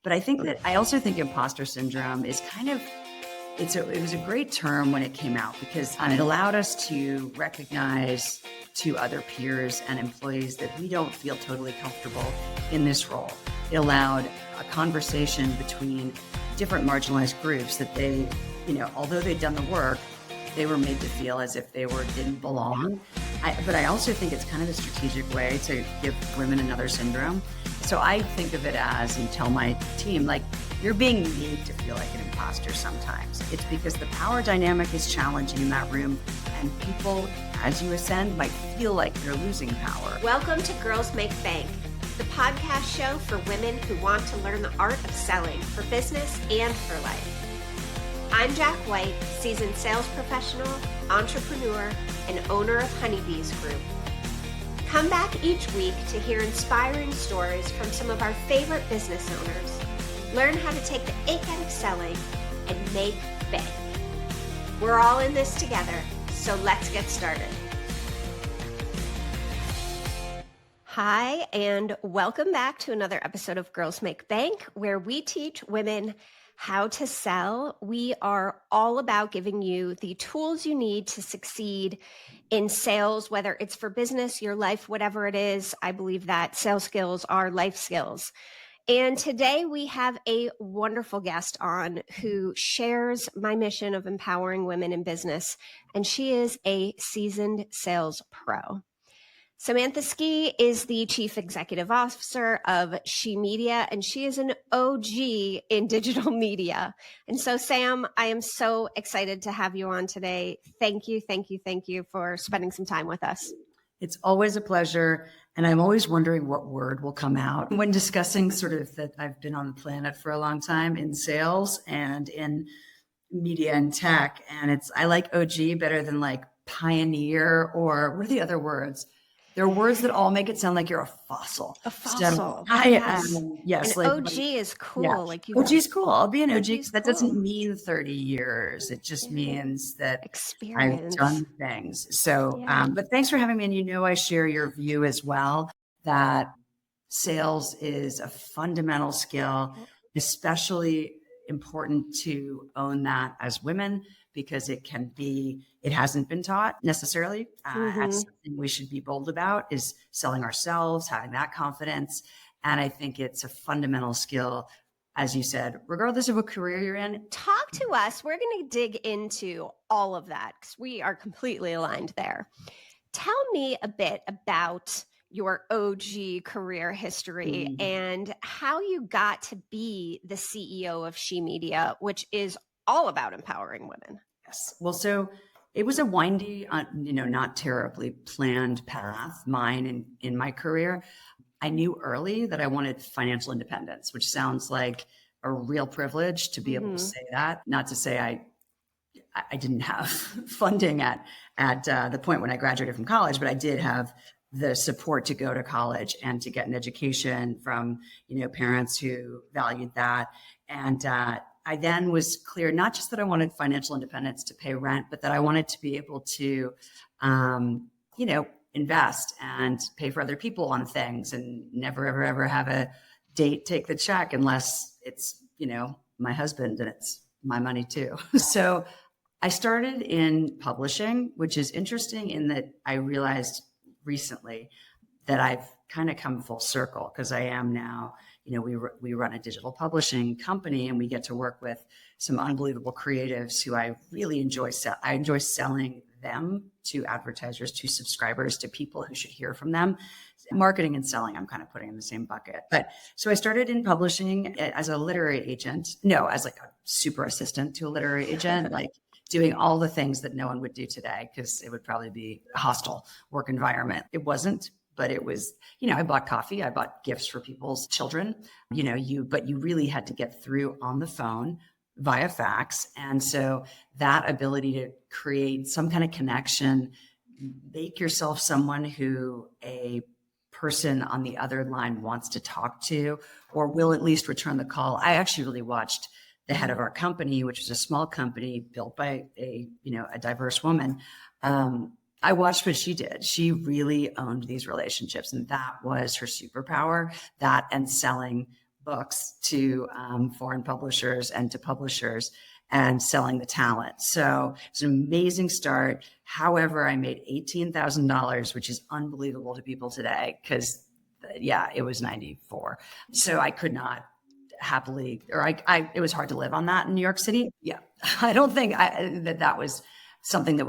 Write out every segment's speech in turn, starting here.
But I also think imposter syndrome is it was a great term when it came out because it allowed us to recognize to other peers and employees that we don't feel totally comfortable in this role. It allowed a conversation between different marginalized groups that they, although they'd done the work, they were made to feel as if they didn't belong. But I also think it's kind of a strategic way to give women another syndrome. So I think of it as, and tell my team, like, you're being made to feel like an imposter sometimes. It's because the power dynamic is challenging in that room, and people, as you ascend, might feel like they're losing power. Welcome to Girls Make Bank, the podcast show for women who want to learn the art of selling for business and for life. I'm Jack White, seasoned sales professional, entrepreneur, and owner of Honeybees Group. Come back each week to hear inspiring stories from some of our favorite business owners. Learn how to take the ache out of selling and make bank. We're all in this together, so let's get started. Hi, and welcome back to another episode of Girls Make Bank, where we teach women how to sell. We are all about giving you the tools you need to succeed in sales, whether it's for business, your life, whatever it is. I believe that sales skills are life skills. And today we have a wonderful guest on who shares my mission of empowering women in business, and she is a seasoned sales pro. Samantha Skey is the Chief Executive Officer of SHEMedia, and she is an OG in digital media. And so, Sam, I am so excited to have you on today. Thank you for spending some time with us. It's always a pleasure. And I'm always wondering what word will come out when discussing sort of that I've been on the planet for a long time in sales and in media and tech. And I like OG better than like pioneer, or what are the other words? There are words that all make it sound like you're a fossil. A fossil. Yes. An OG is cool. Yeah. Like OG is cool. I'll be an OG. That cool. doesn't mean 30 years. It just means that experience. I've done things. So, but thanks for having me. And I share your view as well, that sales is a fundamental skill, especially important to own that as women, because it hasn't been taught necessarily. That's something we should be bold about, is selling ourselves, having that confidence. And I think it's a fundamental skill, as you said, regardless of what career you're in. Talk to us. We're going to dig into all of that because we are completely aligned there. Tell me a bit about your OG career history and how you got to be the CEO of SHEMedia, which is all about empowering women. Yes. Well, so it was a windy, not terribly planned path, mine in my career. I knew early that I wanted financial independence, which sounds like a real privilege to be able to say that. Not to say I didn't have funding at the point when I graduated from college, but I did have the support to go to college and to get an education from, parents who valued that. And I then was clear, not just that I wanted financial independence to pay rent, but that I wanted to be able to, invest and pay for other people on things, and never, ever, ever have a date take the check unless it's, my husband and it's my money too. So I started in publishing, which is interesting in that I realized recently that I've kind of come full circle, because I am now, we run a digital publishing company, and we get to work with some unbelievable creatives who I really enjoy. I enjoy selling them to advertisers, to subscribers, to people who should hear from them. Marketing and selling, I'm kind of putting in the same bucket. But so I started in publishing as a literary agent. No, as like a super assistant to a literary agent, like doing all the things that no one would do today, because it would probably be a hostile work environment. It wasn't, but it was, I bought coffee, I bought gifts for people's children, but you really had to get through on the phone via fax. And so that ability to create some kind of connection, make yourself someone who a person on the other line wants to talk to, or will at least return the call. I actually really watched the head of our company, which was a small company built by a diverse woman. I watched what she did. She really owned these relationships, and that was her superpower, that and selling books to foreign publishers and to publishers and selling the talent. So it's an amazing start. However, I made $18,000, which is unbelievable to people today because, it was 94. So I could not happily, or it was hard to live on that in New York City. Yeah. I don't think that was something that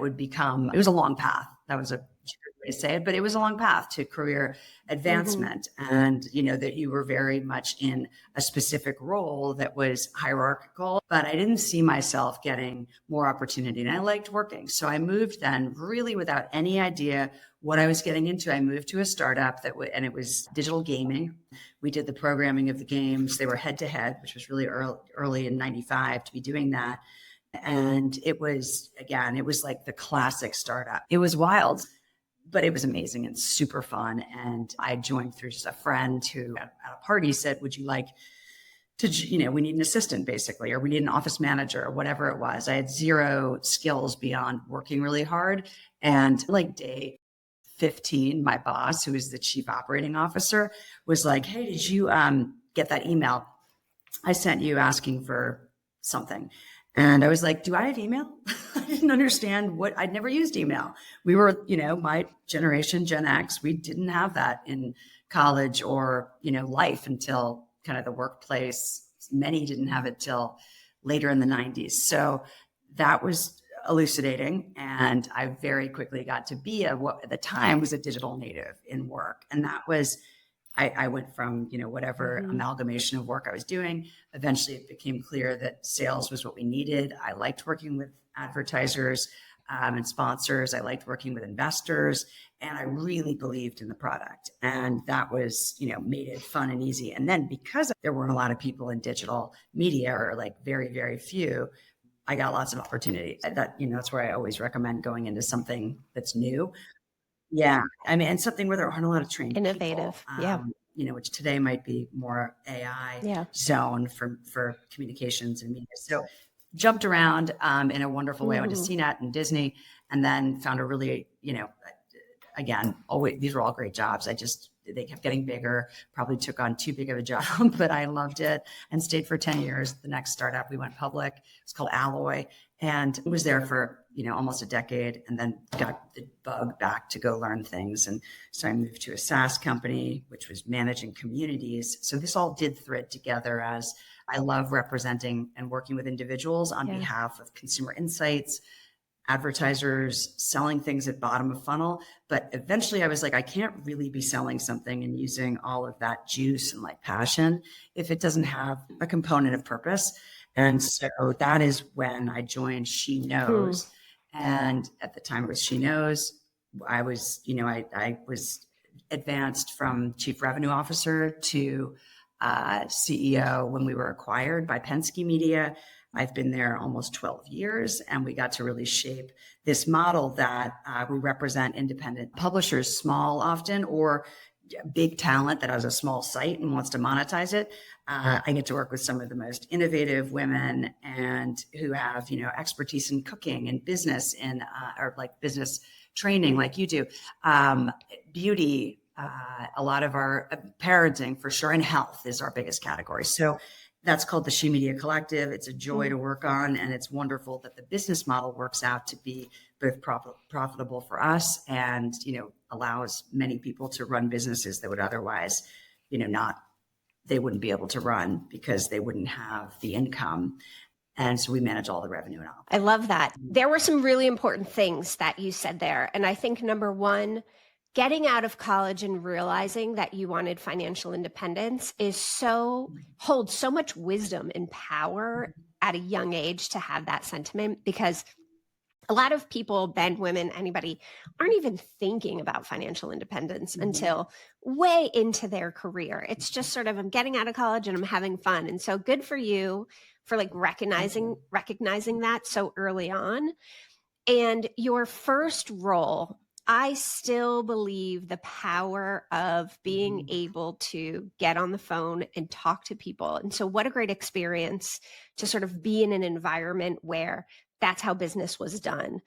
would become, it was a long path. That was a way to say it, but it was a long path to career advancement. And, that you were very much in a specific role that was hierarchical, but I didn't see myself getting more opportunity and I liked working. So I moved then really without any idea what I was getting into. I moved to a startup and it was digital gaming. We did the programming of the games. They were head to head, which was really early in 95 to be doing that. And it was like the classic startup. It was wild, but it was amazing and super fun. And I joined through just a friend who at a party said, would you like to, we need an assistant basically, or we need an office manager or whatever it was. I had zero skills beyond working really hard. And like day 15, my boss, who is the chief operating officer, was like, hey, did you get that email I sent you asking for something? And I was like, do I have email? I didn't understand I'd never used email. We were, my generation, Gen X, we didn't have that in college or, life until kind of the workplace. Many didn't have it till later in the 90s. So that was elucidating. And I very quickly got to be what at the time was a digital native in work. And that was, I went from, whatever amalgamation of work I was doing. Eventually it became clear that sales was what we needed. I liked working with advertisers and sponsors. I liked working with investors, and I really believed in the product. And that was, made it fun and easy. And then because there weren't a lot of people in digital media, or like very, very few, I got lots of opportunities. That's where I always recommend going into something that's new. Yeah. I mean, and something where there aren't a lot of trained Innovative. people, which today might be more AI zone for communications and media. So jumped around in a wonderful way. I went to CNET and Disney, and then found a really, again, these were all great jobs. They kept getting bigger, probably took on too big of a job, but I loved it and stayed for 10 years. The next startup, we went public. It's called Alloy, and was there for, almost a decade, and then got the bug back to go learn things. And so I moved to a SaaS company, which was managing communities. So this all did thread together as I love representing and working with individuals on behalf of consumer insights, advertisers, selling things at bottom of funnel. But eventually I was like, I can't really be selling something and using all of that juice and like passion if it doesn't have a component of purpose. And so that is when I joined She Knows. And at the time it was She Knows. I was, I was advanced from chief revenue officer to CEO when we were acquired by Penske Media. I've been there almost 12 years, and we got to really shape this model that we represent independent publishers, small often, or big talent that has a small site and wants to monetize it. I get to work with some of the most innovative women and who have, expertise in cooking and business and or like business training like you do, beauty, a lot of our parenting for sure, and health is our biggest category. So that's called the SHEMedia Collective. It's a joy to work on, and it's wonderful that the business model works out to be both profitable for us and, allows many people to run businesses that would otherwise, they wouldn't be able to run because they wouldn't have the income. And so we manage all the revenue and all. I love that. There were some really important things that you said there. And I think number one, getting out of college and realizing that you wanted financial independence holds so much wisdom and power at a young age to have that sentiment, because a lot of people, men, women, anybody, aren't even thinking about financial independence until way into their career. It's just sort of, I'm getting out of college and I'm having fun. And so good for you for like recognizing that so early on. And your first role, I still believe the power of being able to get on the phone and talk to people. And so what a great experience to sort of be in an environment where that's how business was done.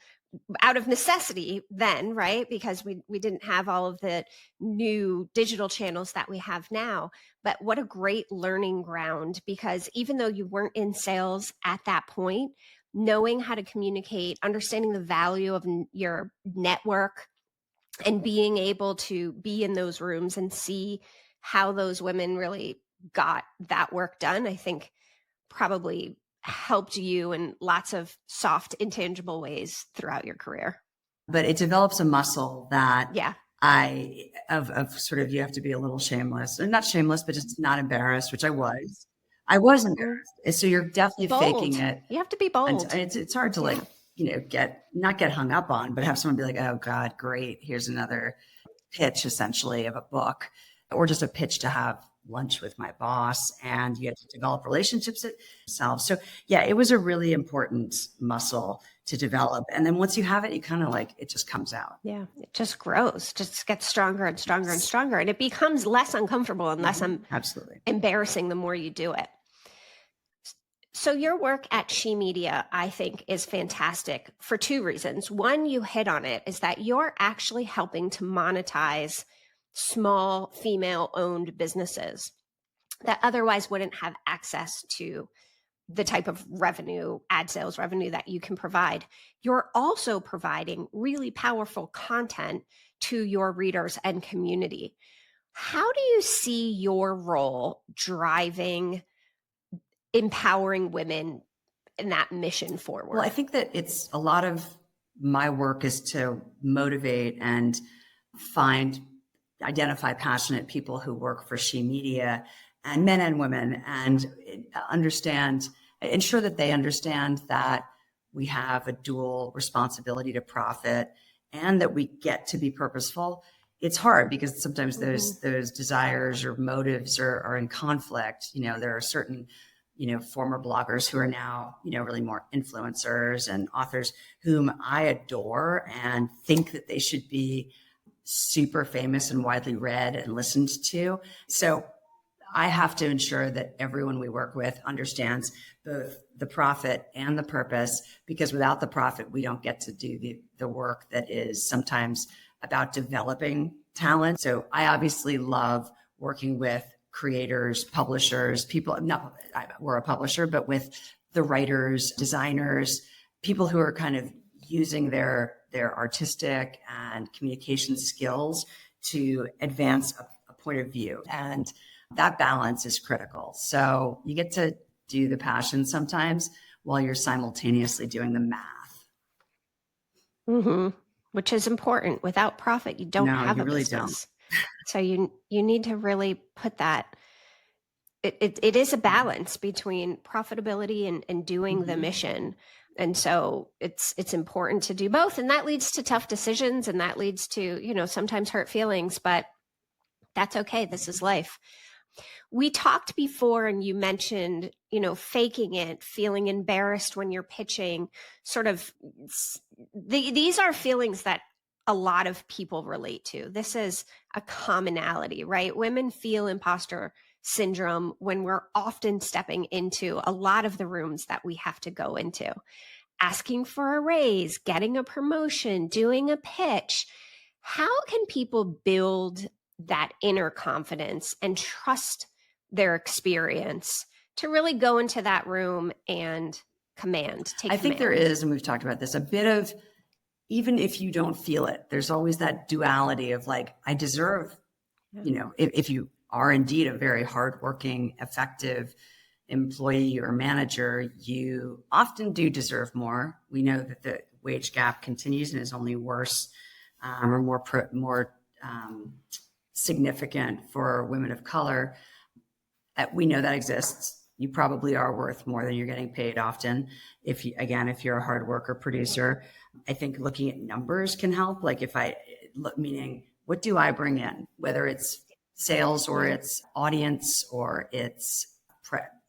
out of necessity then, right? Because we didn't have all of the new digital channels that we have now. But what a great learning ground, because even though you weren't in sales at that point, knowing how to communicate, understanding the value of your network, and being able to be in those rooms and see how those women really got that work done, I think probably helped you in lots of soft, intangible ways throughout your career. But it develops a muscle that Yeah. of sort of, you have to be a little shameless, or not shameless, but just not embarrassed, which I was. I was embarrassed. And so you're definitely Bold. faking it. You have to be And bold. it's hard to not get hung up on, but have someone be like, oh God, great. Here's another pitch essentially of a book, or just a pitch to have lunch with my boss, and you have to develop relationships itself. So yeah, it was a really important muscle to develop. And then once you have it, you kind of like, it just comes out. Yeah. It just grows, just gets stronger and stronger and stronger. And it becomes less uncomfortable and less Absolutely embarrassing the more you do it. So your work at SHEMedia, I think, is fantastic for two reasons. One, you hit on it, is that you're actually helping to monetize small female-owned businesses that otherwise wouldn't have access to the type of revenue, ad sales revenue that you can provide. You're also providing really powerful content to your readers and community. How do you see your role driving, empowering women in that mission forward? Well, I think that it's a lot of my work is to motivate and identify passionate people who work for SHEMedia, and men and women, and ensure that they understand that we have a dual responsibility to profit and that we get to be purposeful. It's hard because sometimes those desires or motives are in conflict. There are certain former bloggers who are now, really more influencers and authors whom I adore and think that they should be super famous and widely read and listened to. So I have to ensure that everyone we work with understands both the profit and the purpose, because without the profit, we don't get to do the work that is sometimes about developing talent. So I obviously love working with creators, publishers, we're a publisher, but with the writers, designers, people who are kind of using their artistic and communication skills to advance a point of view. And that balance is critical. So you get to do the passion sometimes while you're simultaneously doing the math. Mm-hmm. Which is important. Without profit, you don't have a really business. Don't. So you need to really put that. It is a balance between profitability and doing the mission. And so it's important to do both. And that leads to tough decisions, and that leads to, sometimes hurt feelings, but that's okay. This is life. We talked before, and you mentioned, faking it, feeling embarrassed when you're pitching, sort of, these are feelings that a lot of people relate to. This is a commonality, right? Women feel imposter syndrome when we're often stepping into a lot of the rooms that we have to go into, asking for a raise, getting a promotion, doing a pitch. How can people build that inner confidence and trust their experience to really go into that room and take I think there is, and we've talked about this, a bit of, even if you don't feel it, there's always that duality of like, I deserve, if you are indeed a very hardworking, effective employee or manager, you often do deserve more. We know that the wage gap continues and is only worse or more significant for women of color. We know that exists. You probably are worth more than you're getting paid often. If you're a hard worker producer, I think looking at numbers can help. Like meaning what do I bring in, whether it's sales or it's audience or it's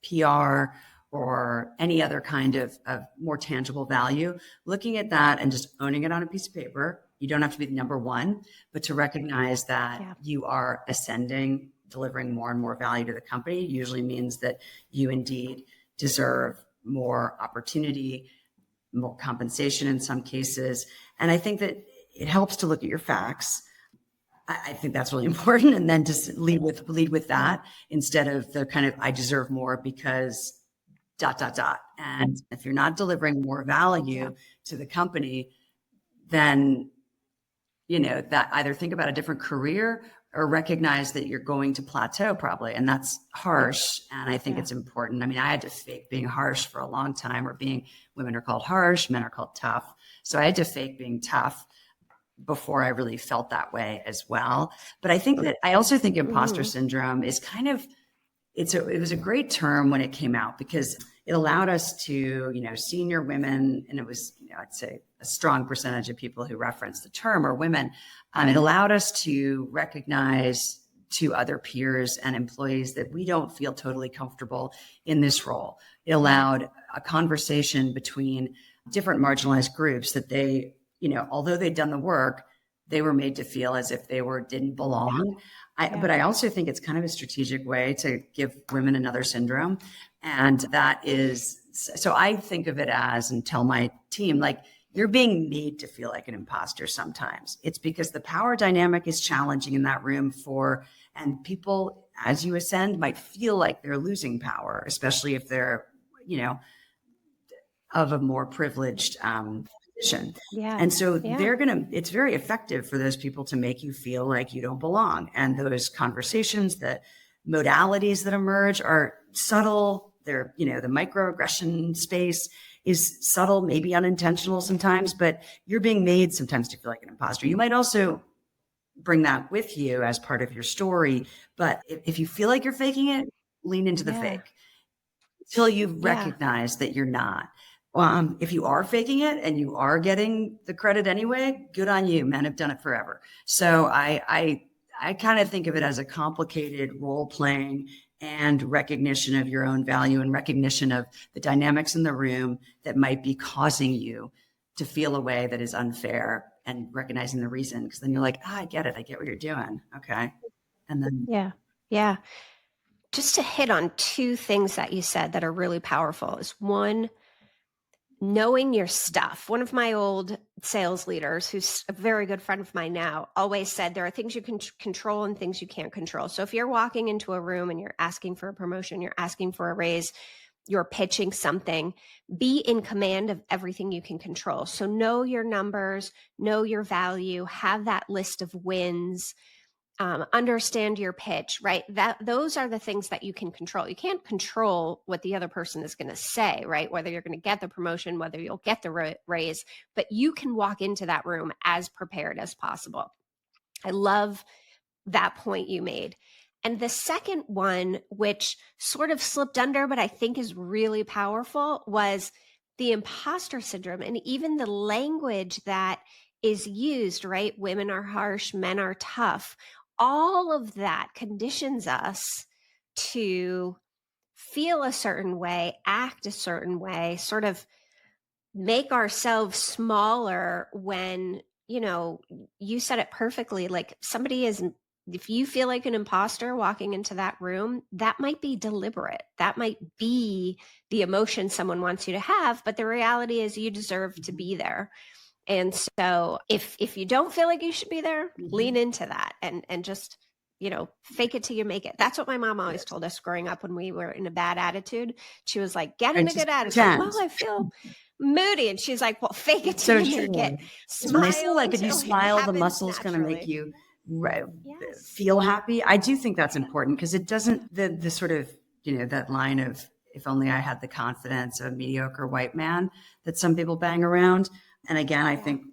PR or any other kind of more tangible value, looking at that and just owning it on a piece of paper. You don't have to be the number one, but to recognize that you are ascending, delivering more and more value to the company usually means that you indeed deserve more opportunity, more compensation in some cases. And I think that it helps to look at your facts. I think that's really important. And then just lead with that instead of the kind of, I deserve more because ... And if you're not delivering more value to the company, then, that either think about a different career or recognize that you're going to plateau probably. And that's harsh. And I think it's important. I mean, I had to fake being harsh for a long time, women are called harsh, men are called tough. So I had to fake being tough before I really felt that way as well. But I also think imposter syndrome is kind of, it was a great term when it came out because it allowed us to, senior women, and it was, I'd say a strong percentage of people who reference the term are women. It allowed us to recognize to other peers and employees that we don't feel totally comfortable in this role. It allowed a conversation between different marginalized groups that they, although they'd done the work, they were made to feel as if they didn't belong. But I also think it's kind of a strategic way to give women another syndrome. And that is, so I think of it as, and tell my team, like, you're being made to feel like an imposter sometimes. It's because the power dynamic is challenging in that room and people, as you ascend, might feel like they're losing power, especially if they're, of a more privileged position. And so it's very effective for those people to make you feel like you don't belong. And those conversations, the modalities that emerge are subtle. They're, the microaggression space is subtle, maybe unintentional sometimes, but you're being made sometimes to feel like an imposter. You might also bring that with you as part of your story. But if you feel like you're faking it, lean into the fake until you recognize that you're not. If you are faking it and you are getting the credit anyway, good on you. Men have done it forever. So I kind of think of it as a complicated role playing and recognition of your own value and recognition of the dynamics in the room that might be causing you to feel a way that is unfair, and recognizing the reason. Because then you're like, I get it. I get what you're doing. Okay. And then. Yeah. Just to hit on two things that you said that are really powerful is one, knowing your stuff. One of my old sales leaders, who's a very good friend of mine now, always said there are things you can control and things you can't control. So if you're walking into a room and you're asking for a promotion, you're asking for a raise, you're pitching something, be in command of everything you can control. So know your numbers, know your value, have that list of wins, understand your pitch, right? Those are the things that you can control. You can't control what the other person is going to say, right? Whether you're going to get the promotion, whether you'll get the raise, but you can walk into that room as prepared as possible. I love that point you made. And the second one, which sort of slipped under, but I think is really powerful, was the imposter syndrome, and even the language that is used, right? Women are harsh, men are tough. All of that conditions us to feel a certain way, act a certain way, sort of make ourselves smaller when, you said it perfectly. Like, if you feel like an imposter walking into that room, that might be deliberate. That might be the emotion someone wants you to have, but the reality is you deserve to be there. And so if you don't feel like you should be there, lean into that and just, fake it till you make it. That's what my mom always told us growing up when we were in a bad attitude. She was like, get in a good attitude. Well, I feel moody. And she's like, well, fake it till you make it. Smile. When they say, like, if you smile, the muscle's going to make you feel happy. I do think that's important because it doesn't, the sort of, that line of, if only I had the confidence of a mediocre white man that some people bang around. And again, I think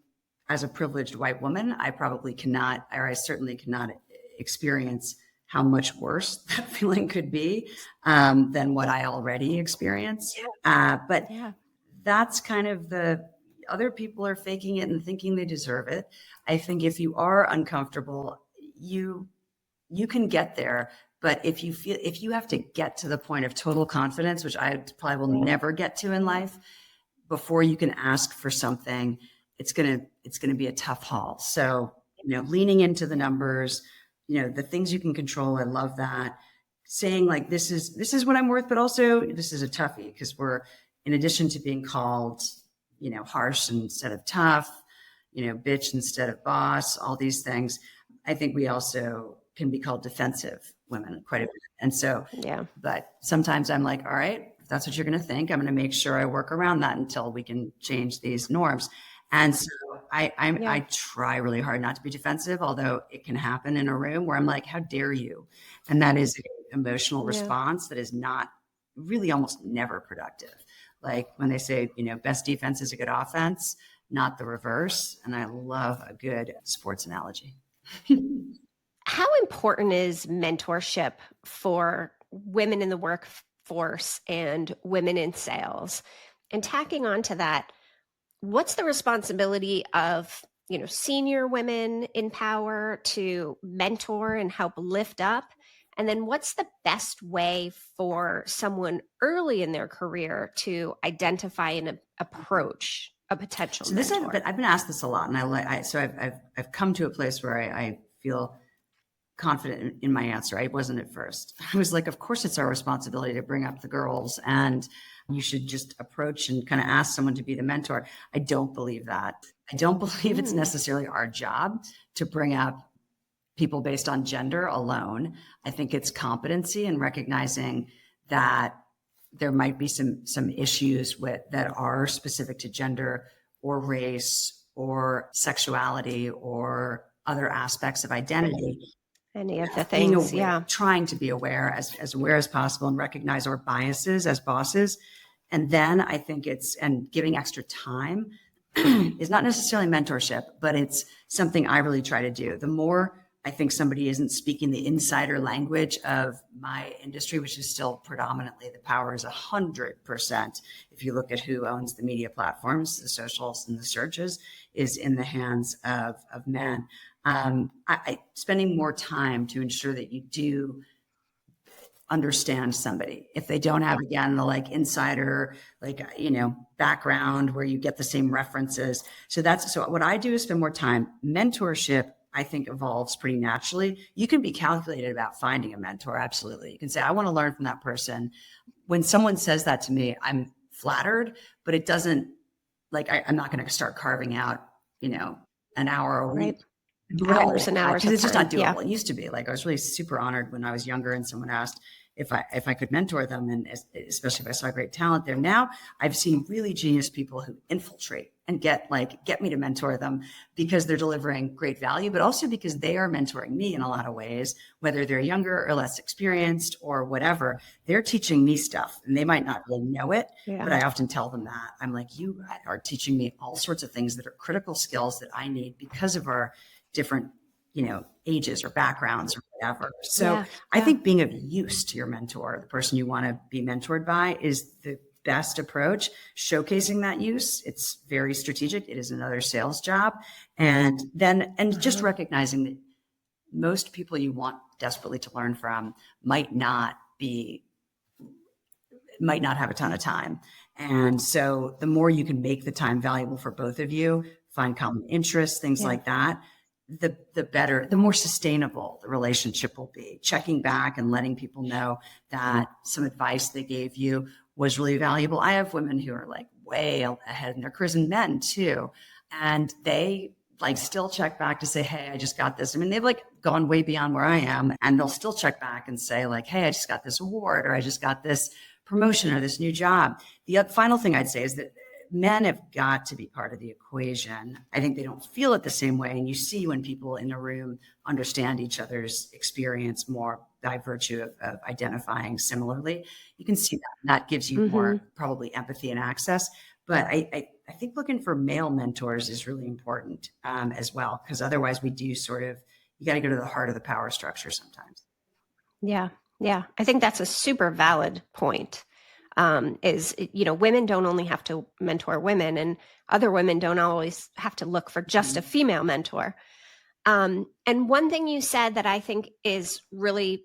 as a privileged white woman, I probably cannot, or I certainly cannot experience how much worse that feeling could be than what I already experience. But that's kind of the other people are faking it and thinking they deserve it. I think if you are uncomfortable, you can get there. But if you have to get to the point of total confidence, which I probably will never get to in life, before you can ask for something, it's gonna be a tough haul. So, leaning into the numbers, the things you can control. I love that. Saying like, this is what I'm worth, but also this is a toughie, because we're, in addition to being called harsh instead of tough, bitch instead of boss, all these things. I think we also can be called defensive women quite a bit. And so, but sometimes I'm like, all right, if that's what you're going to think, I'm going to make sure I work around that until we can change these norms. And so I try really hard not to be defensive, although it can happen in a room where I'm like, how dare you? And that is an emotional response that is not really almost never productive. Like when they say, best defense is a good offense, not the reverse. And I love a good sports analogy. How important is mentorship for women in the workforce and women in sales? And tacking on to that, what's the responsibility of, senior women in power to mentor and help lift up? And then what's the best way for someone early in their career to identify and approach a potential mentor? I've been asked this a lot, and I've come to a place where I feel confident in my answer. I wasn't at first. I was like, of course it's our responsibility to bring up the girls, and you should just approach and kind of ask someone to be the mentor. I don't believe that. I don't believe it's necessarily our job to bring up people based on gender alone. I think it's competency and recognizing that there might be some issues that are specific to gender or race or sexuality or other aspects of identity. Any of the things, trying to be aware, as aware as possible, and recognize our biases as bosses. And then I think and giving extra time is not necessarily mentorship, but it's something I really try to do. The more I think somebody isn't speaking the insider language of my industry, which is still predominantly, the power is 100%. If you look at who owns the media platforms, the socials and the searches, is in the hands of men. Spending more time to ensure that you do understand somebody. If they don't have, again, the insider, background where you get the same references. So what I do is spend more time. Mentorship, I think, evolves pretty naturally. You can be calculated about finding a mentor. Absolutely. You can say, I want to learn from that person. When someone says that to me, I'm flattered, but it doesn't I'm not going to start carving out, an hour a week. Hours and hours. Because it's just not doable. Yeah. It used to be I was really super honored when I was younger and someone asked if I could mentor them, and especially if I saw great talent there. Now I've seen really genius people who infiltrate and get me to mentor them because they're delivering great value, but also because they are mentoring me in a lot of ways, whether they're younger or less experienced or whatever. They're teaching me stuff, and they might not really know it, but I often tell them that. I'm like, you are teaching me all sorts of things that are critical skills that I need because of our different, ages or backgrounds or whatever. So I think being of use to your mentor, the person you want to be mentored by, is the best approach. Showcasing that use. It's very strategic. It is another sales job. And just recognizing that most people you want desperately to learn from might not have a ton of time. And so the more you can make the time valuable for both of you, find common interests, things like that, the better, the more sustainable the relationship will be. Checking back and letting people know that some advice they gave you was really valuable. I have women who are way ahead in their careers, and men too. And they still check back to say, hey, I just got this. I mean, they've gone way beyond where I am, and they'll still check back and say hey, I just got this award, or I just got this promotion or this new job. The final thing I'd say is that men have got to be part of the equation. I think they don't feel it the same way. And you see when people in a room understand each other's experience more by virtue of identifying similarly, you can see that. And that gives you more probably empathy and access. But I think looking for male mentors is really important as well, because otherwise we do you got to go to the heart of the power structure sometimes. Yeah. Yeah. I think that's a super valid point. Women don't only have to mentor women, and other women don't always have to look for just a female mentor. And one thing you said that I think is really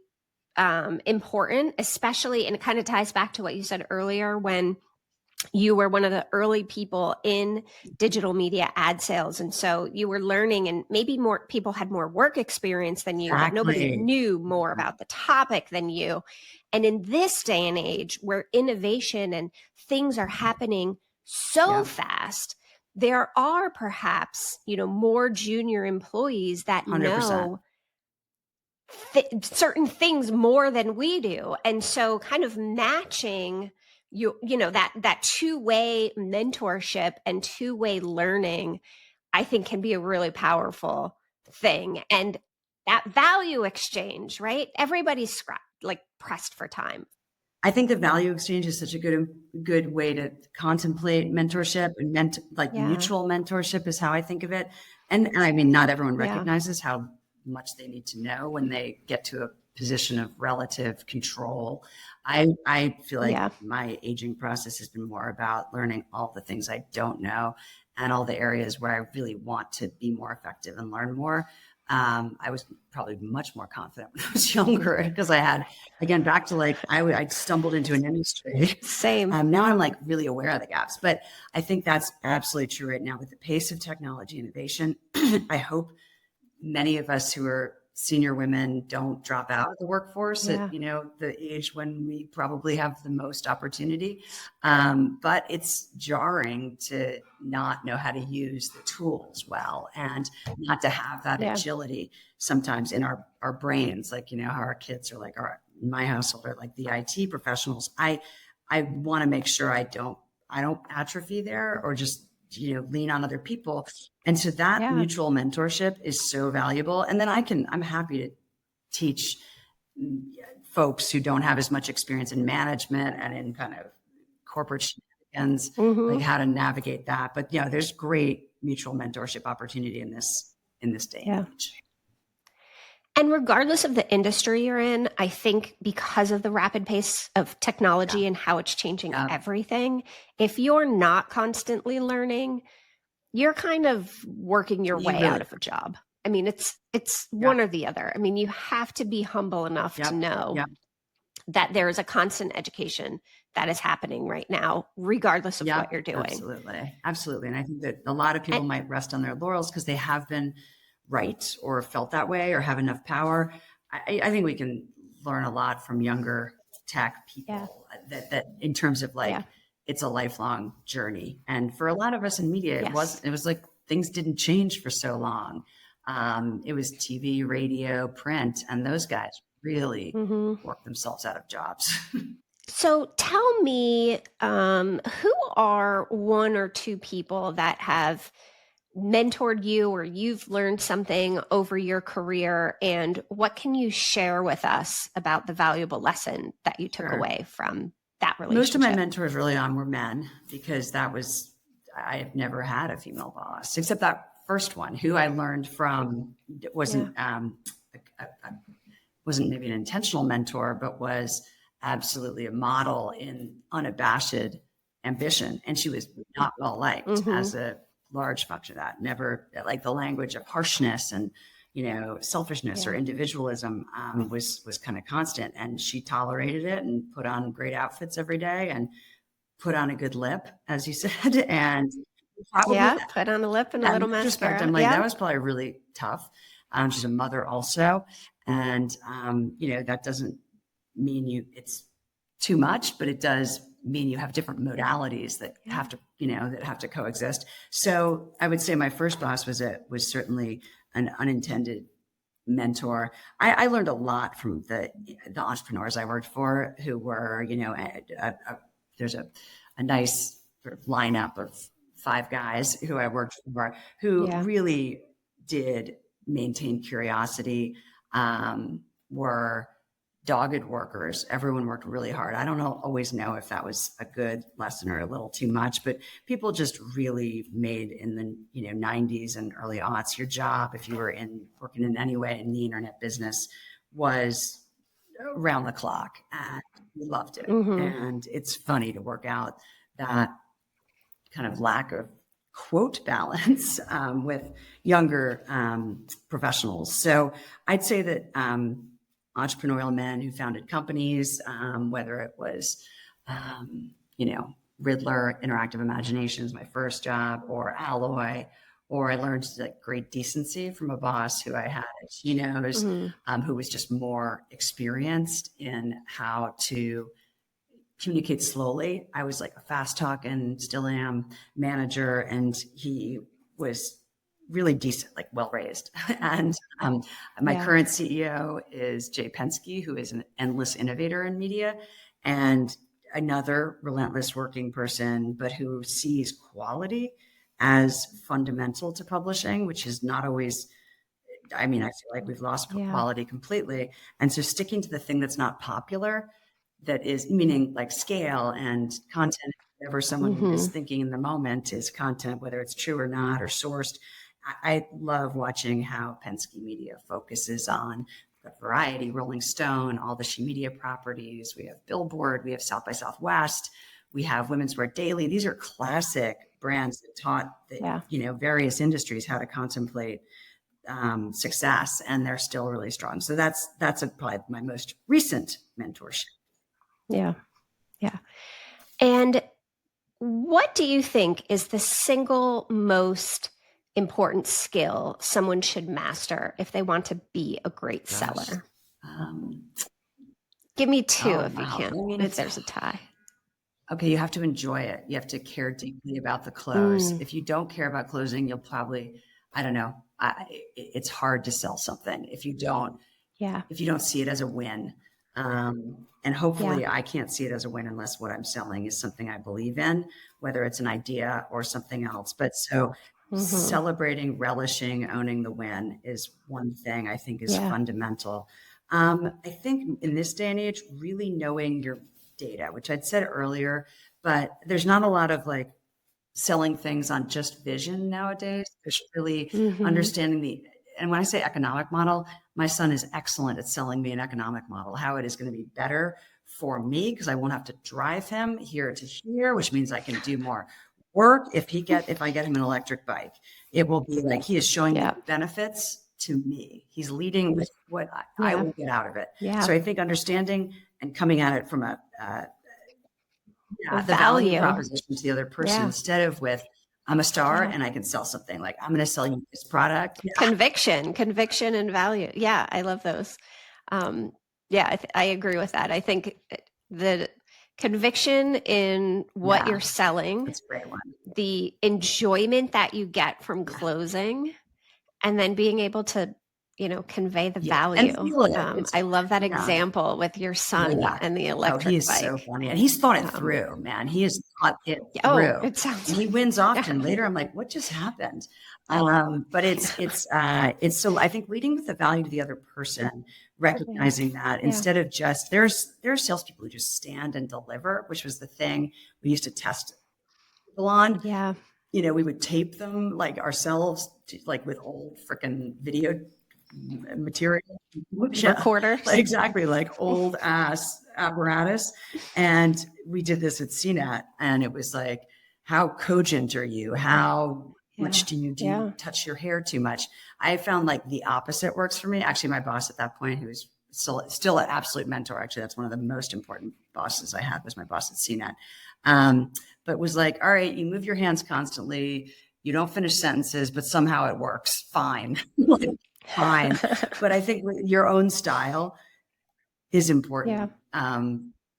important, especially, and it kind of ties back to what you said earlier when you were one of the early people in digital media ad sales. And so you were learning, and maybe more people had more work experience than you, but nobody knew more about the topic than you. And in this day and age where innovation and things are happening so fast. There are perhaps, more junior employees that 100%. know certain things more than we do. And so kind of matching that two-way mentorship and two-way learning, I think can be a really powerful thing. And that value exchange, right? Everybody's pressed for time. I think the value exchange is such a good way to contemplate mentorship, and mutual mentorship is how I think of it. And I mean, not everyone recognizes how much they need to know when they get to a position of relative control. I feel like my aging process has been more about learning all the things I don't know and all the areas where I really want to be more effective and learn more. I was probably much more confident when I was younger because I had, again, back to I stumbled into an industry. Same. Now I'm really aware of the gaps, but I think that's absolutely true right now with the pace of technology innovation. I hope many of us who are senior women don't drop out of the workforce at, the age when we probably have the most opportunity. But it's jarring to not know how to use the tools well and not to have that agility sometimes in our brains, how our kids are in my household are the IT professionals. I want to make sure I don't atrophy there or just lean on other people. And so that mutual mentorship is so valuable. And then I'm happy to teach folks who don't have as much experience in management and in kind of corporate shenanigans, how to navigate that. But there's great mutual mentorship opportunity in this day and age. And regardless of the industry you're in, I think because of the rapid pace of technology and how it's changing everything, if you're not constantly learning, you're kind of working your way out of a job. I mean, it's one or the other. I mean, you have to be humble enough to know that there is a constant education that is happening right now, regardless of what you're doing. Absolutely. And I think that a lot of people might rest on their laurels because they have been right or felt that way or have enough power. I think we can learn a lot from younger tech people that in terms of it's a lifelong journey. And for a lot of us in media, it was things didn't change for so long. It was TV, radio, print, and those guys really worked themselves out of jobs. So tell me, who are one or two people that have mentored you or you've learned something over your career, and what can you share with us about the valuable lesson that you took away from that relationship? Most of my mentors early on were men because I have never had a female boss except that first one who I learned from wasn't maybe an intentional mentor, but was absolutely a model in unabashed ambition. And she was not well liked as a large function of that. Never the language of harshness and selfishness or individualism was kind of constant, and she tolerated it and put on great outfits every day and put on a good lip, as you said, and put on a lip and a little mascara. I'm that was probably really tough. She's a mother also, and that doesn't mean it's too much, but it does mean you have different modalities that have to coexist. So I would say my first boss was certainly an unintended mentor. I learned a lot from the entrepreneurs I worked for who were, there's a nice sort of lineup of 5 guys who I worked for who really did maintain curiosity, were dogged workers. Everyone worked really hard. I don't always know if that was a good lesson or a little too much, but people just really made in the 90s and early aughts, your job, if you were working in any way in the internet business, was around the clock, and we loved it. And it's funny to work out that kind of lack of quote balance with younger professionals. So I'd say that entrepreneurial men who founded companies, whether it was, Riddler Interactive Imaginations, my first job, or Alloy, or I learned great decency from a boss who I had at Chinos, who was just more experienced in how to communicate slowly. I was like a fast talk and still am manager. And he was really decent, like well raised. And my current CEO is Jay Penske, who is an endless innovator in media, and another relentless working person, but who sees quality as fundamental to publishing, which is not always, I mean, I feel like we've lost quality completely. And so sticking to the thing that's not popular, that is, meaning like scale and content, whatever someone is thinking in the moment is content, whether it's true or not, or sourced. I love watching how Penske Media focuses on Variety, Rolling Stone, all the SHEMedia properties. We have Billboard, we have South by Southwest, we have Women's Wear Daily. These are classic brands that taught the, various industries how to contemplate success, and they're still really strong. So that's probably my most recent mentorship. Yeah. And what do you think is the single most important skill someone should master if they want to be a great seller? Give me two if you can, if there's a tie. Okay, you have to enjoy it. You have to care deeply about the close. If you don't care about closing, you'll probably, I don't know, it's hard to sell something if you don't see it as a win. And hopefully I can't see it as a win unless what I'm selling is something I believe in, whether it's an idea or something else. But so celebrating, relishing, owning the win is one thing I think is fundamental. I think in this day and age, really knowing your data, which I'd said earlier, but there's not a lot of like selling things on just vision nowadays. There's really understanding and when I say economic model, my son is excellent at selling me an economic model, how it is going to be better for me because I won't have to drive him here to here, which means I can do more work. If I get him an electric bike, it will be like he is showing me benefits to me. He's leading with what I will get out of it. So I think understanding and coming at it from the value proposition to the other person instead of with I'm a star and I can sell something, like I'm going to sell you this product. Conviction and value. Yeah, I love those. I agree with that. I think the conviction in what you're selling, that's a great one. The enjoyment that you get from closing, and then being able to convey the value. I love that example with your son and the electric he is bike. so funny, and he's thought it through, man. He has thought it through. It sounds. And he wins often. Later, I'm like, what just happened? But it's so I think leading with the value to the other person, recognizing that instead of just there are salespeople who just stand and deliver, which was the thing we used to test people on. Yeah. We would tape them like ourselves, like with old freaking video material recorders, exactly, like old ass apparatus. And we did this at CNET, and it was like, how cogent are you? How much do you touch your hair too much? I found like the opposite works for me. Actually, my boss at that point, who was still an absolute mentor, actually, that's one of the most important bosses I had, was my boss at CNET. But was like, all right, you move your hands constantly, you don't finish sentences, but somehow it works fine. Fine. But I think your own style is important.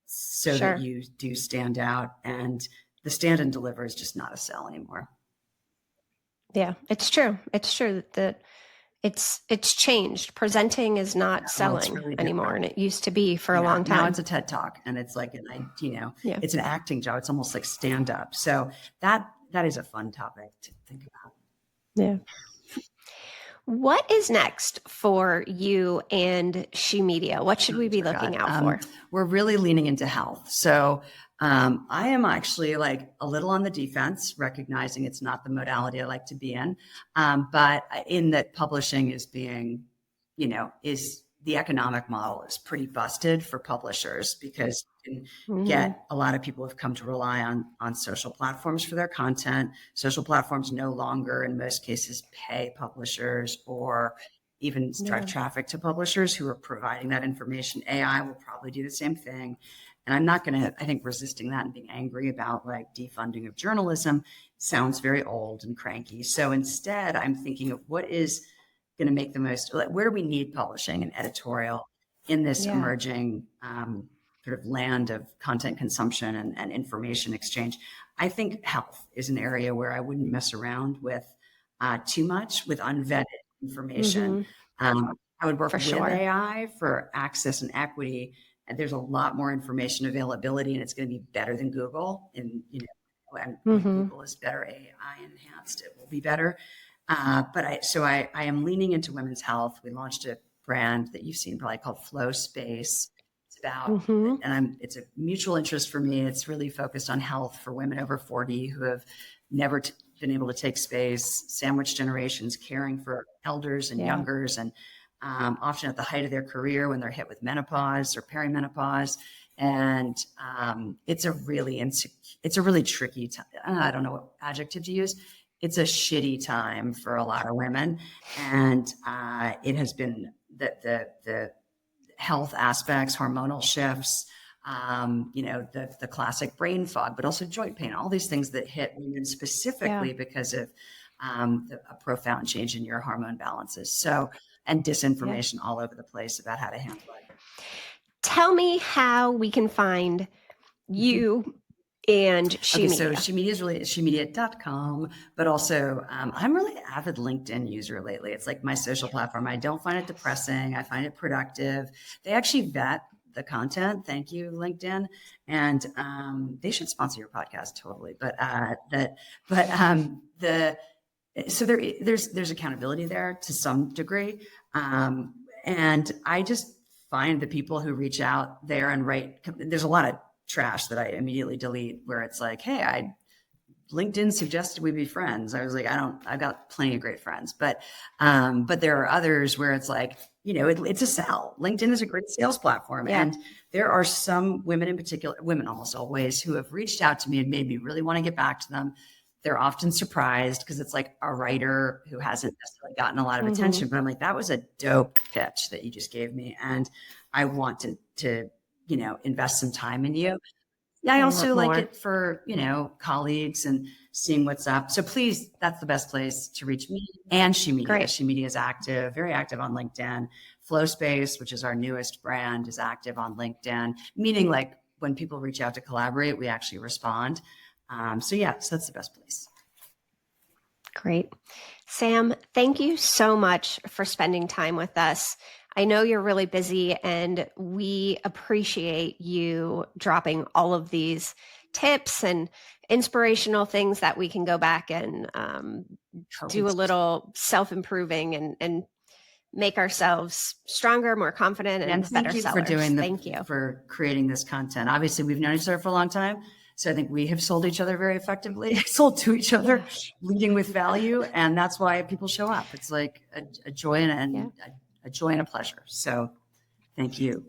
So that you do stand out, and the stand and deliver is just not a sell anymore. Yeah, it's true. It's true that it's changed. Presenting is not selling really anymore. And it used to be for a long time. Now it's a TED Talk, and it's like, it's an acting job. It's almost like stand up. So that is a fun topic to think about. Yeah. What is next for you and SHEMedia? What should we be looking out for? We're really leaning into health. So I am actually like a little on the defense, recognizing it's not the modality I like to be in. But in that publishing is being, is the economic model is pretty busted for publishers, because you can get a lot of people have come to rely on social platforms for their content. Social platforms no longer, in most cases, pay publishers or even drive traffic to publishers who are providing that information. AI will probably do the same thing. And I'm not going to, I think resisting that and being angry about like defunding of journalism sounds very old and cranky. So instead, I'm thinking of what is going to make the most, like, where do we need publishing and editorial in this emerging sort of land of content consumption and information exchange. I think health is an area where I wouldn't mess around with too much with unvetted information. I would work For with sure. AI for access and equity. And there's a lot more information availability, and it's going to be better than Google. And Google is better AI enhanced; it will be better. But I am leaning into women's health. We launched a brand that you've seen probably called Flow Space. It's about, it's a mutual interest for me. It's really focused on health for women over 40 who have never been able to take space, sandwich generations, caring for elders and youngers, and often at the height of their career when they're hit with menopause or perimenopause. And it's a really tricky time. I don't know what adjective to use. It's a shitty time for a lot of women. And it has been the health aspects, hormonal shifts, the classic brain fog, but also joint pain, all these things that hit women specifically because of a profound change in your hormone balances. So, and disinformation all over the place about how to handle it. Tell me how we can find you and SHEMedia. Okay, so SHEMedia is really SHEMedia.com, but also I'm really an avid LinkedIn user lately. It's like my social platform. I don't find it depressing. I find it productive. They actually vet the content. Thank you, LinkedIn. And they should sponsor your podcast totally. So there's accountability there to some degree. And I just find the people who reach out there and write, there's a lot of trash that I immediately delete where it's like, hey, LinkedIn suggested we be friends. I was like, I've got plenty of great friends, but there are others where it's like, it's a sell. LinkedIn is a great sales platform. Yeah. And there are some women in particular, women almost always, who have reached out to me and made me really want to get back to them. They're often surprised because it's like a writer who hasn't necessarily gotten a lot of attention, but I'm like, that was a dope pitch that you just gave me. And I want to invest some time in you. Yeah, I also like it for, colleagues and seeing what's up. So please, that's the best place to reach me and SHEMedia. Great. SHEMedia is active, very active on LinkedIn. Flow Space, which is our newest brand, is active on LinkedIn, meaning like when people reach out to collaborate, we actually respond. So that's the best place. Great. Sam, thank you so much for spending time with us. I know you're really busy, and we appreciate you dropping all of these tips and inspirational things that we can go back and do a little self-improving and make ourselves stronger, more confident, and better sellers. Thank you for creating this content. Obviously, we've known each other for a long time. So I think we have sold each other very effectively, sold to each other, leading with value. And that's why people show up. It's like a joy and a joy and a pleasure. So thank you.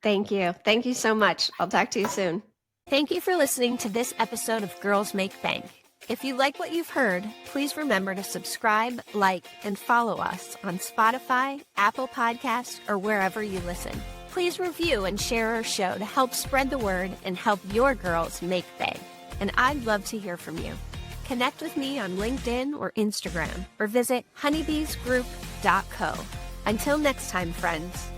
Thank you. Thank you so much. I'll talk to you soon. Thank you for listening to this episode of Girls Make Bank. If you like what you've heard, please remember to subscribe, like, and follow us on Spotify, Apple Podcasts, or wherever you listen. Please review and share our show to help spread the word and help your girls make bank. And I'd love to hear from you. Connect with me on LinkedIn or Instagram, or visit honeybeesgroup.co. Until next time, friends.